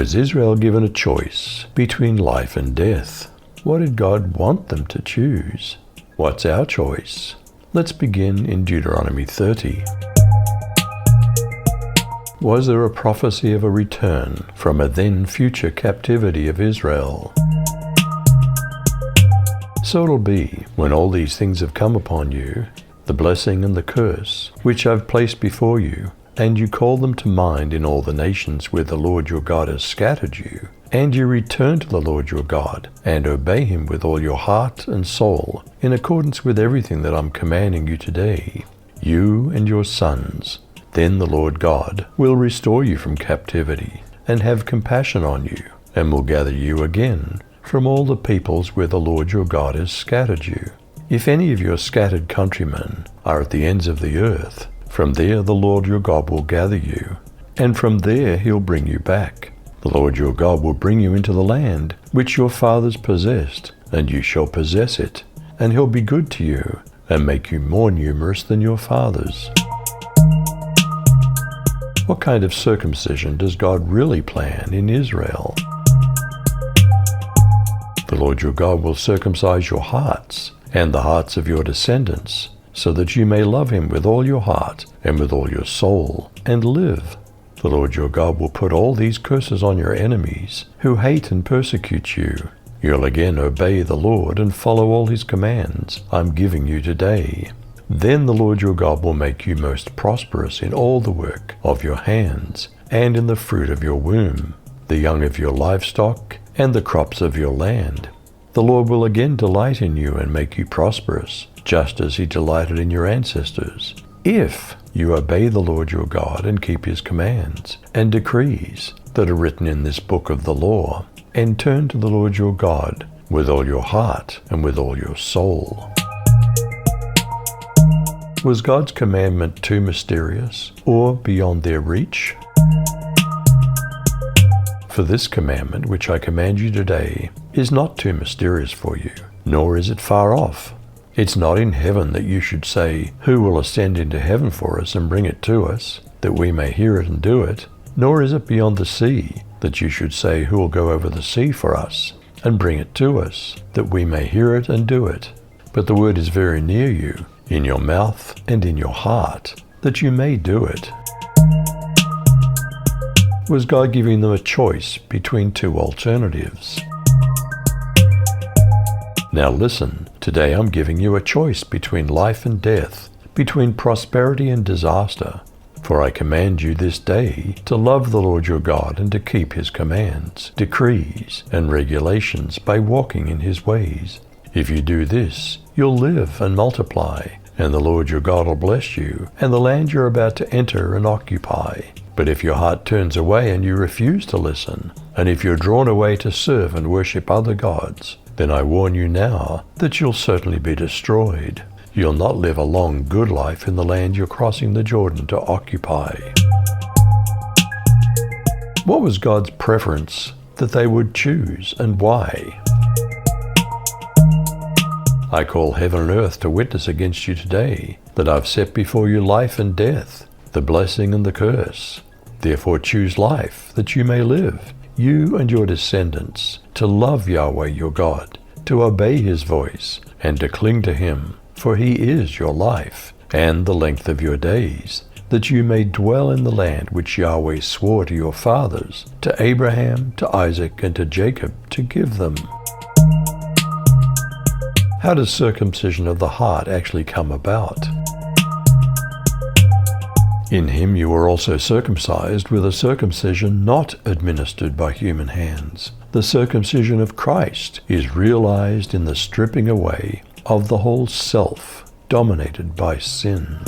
Was Israel given a choice between life and death? What did God want them to choose? What's our choice? Let's begin in Deuteronomy 30. Was there a prophecy of a return from a then future captivity of Israel? So it'll be, when all these things have come upon you, the blessing and the curse, which I've placed before you, and you call them to mind in all the nations where the Lord your God has scattered you, and you return to the Lord your God, and obey him with all your heart and soul, in accordance with everything that I'm commanding you today, you and your sons, then the Lord God will restore you from captivity, and have compassion on you, and will gather you again from all the peoples where the Lord your God has scattered you. If any of your scattered countrymen are at the ends of the earth, from there the Lord your God will gather you, and from there he'll bring you back. The Lord your God will bring you into the land which your fathers possessed, and you shall possess it, and he'll be good to you, and make you more numerous than your fathers. What kind of circumcision does God really plan in Israel? The Lord your God will circumcise your hearts and the hearts of your descendants, so that you may love him with all your heart and with all your soul, and live. The Lord your God will put all these curses on your enemies, who hate and persecute you. You'll again obey the Lord and follow all his commands I'm giving you today. Then the Lord your God will make you most prosperous in all the work of your hands, and in the fruit of your womb, the young of your livestock, and the crops of your land. The Lord will again delight in you and make you prosperous, just as he delighted in your ancestors, if you obey the Lord your God and keep his commands and decrees that are written in this book of the law, and turn to the Lord your God with all your heart and with all your soul. Was God's commandment too mysterious or beyond their reach? For this commandment which I command you today is not too mysterious for you, nor is it far off. It's not in heaven that you should say, who will ascend into heaven for us and bring it to us, that we may hear it and do it? Nor is it beyond the sea that you should say, who will go over the sea for us and bring it to us, that we may hear it and do it? But the word is very near you, in your mouth and in your heart, that you may do it. Was God giving them a choice between two alternatives? Now listen, today I'm giving you a choice between life and death, between prosperity and disaster. For I command you this day to love the Lord your God and to keep his commands, decrees, and regulations by walking in his ways. If you do this, you'll live and multiply, and the Lord your God will bless you, and the land you're about to enter and occupy. But if your heart turns away and you refuse to listen, and if you're drawn away to serve and worship other gods, then I warn you now that you'll certainly be destroyed. You'll not live a long, good life in the land you're crossing the Jordan to occupy. What was God's preference that they would choose, and why? I call heaven and earth to witness against you today that I've set before you life and death, the blessing and the curse. Therefore choose life, that you may live, you and your descendants, to love Yahweh your God, to obey his voice, and to cling to him, for he is your life, and the length of your days, that you may dwell in the land which Yahweh swore to your fathers, to Abraham, to Isaac, and to Jacob, to give them. How does circumcision of the heart actually come about? In him you were also circumcised with a circumcision not administered by human hands. The circumcision of Christ is realized in the stripping away of the whole self dominated by sin.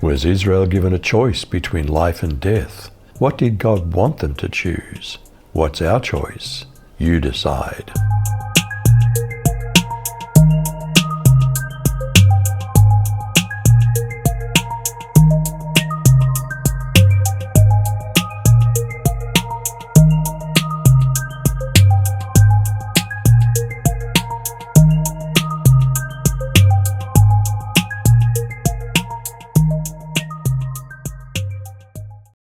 Was Israel given a choice between life and death? What did God want them to choose? What's our choice? You decide.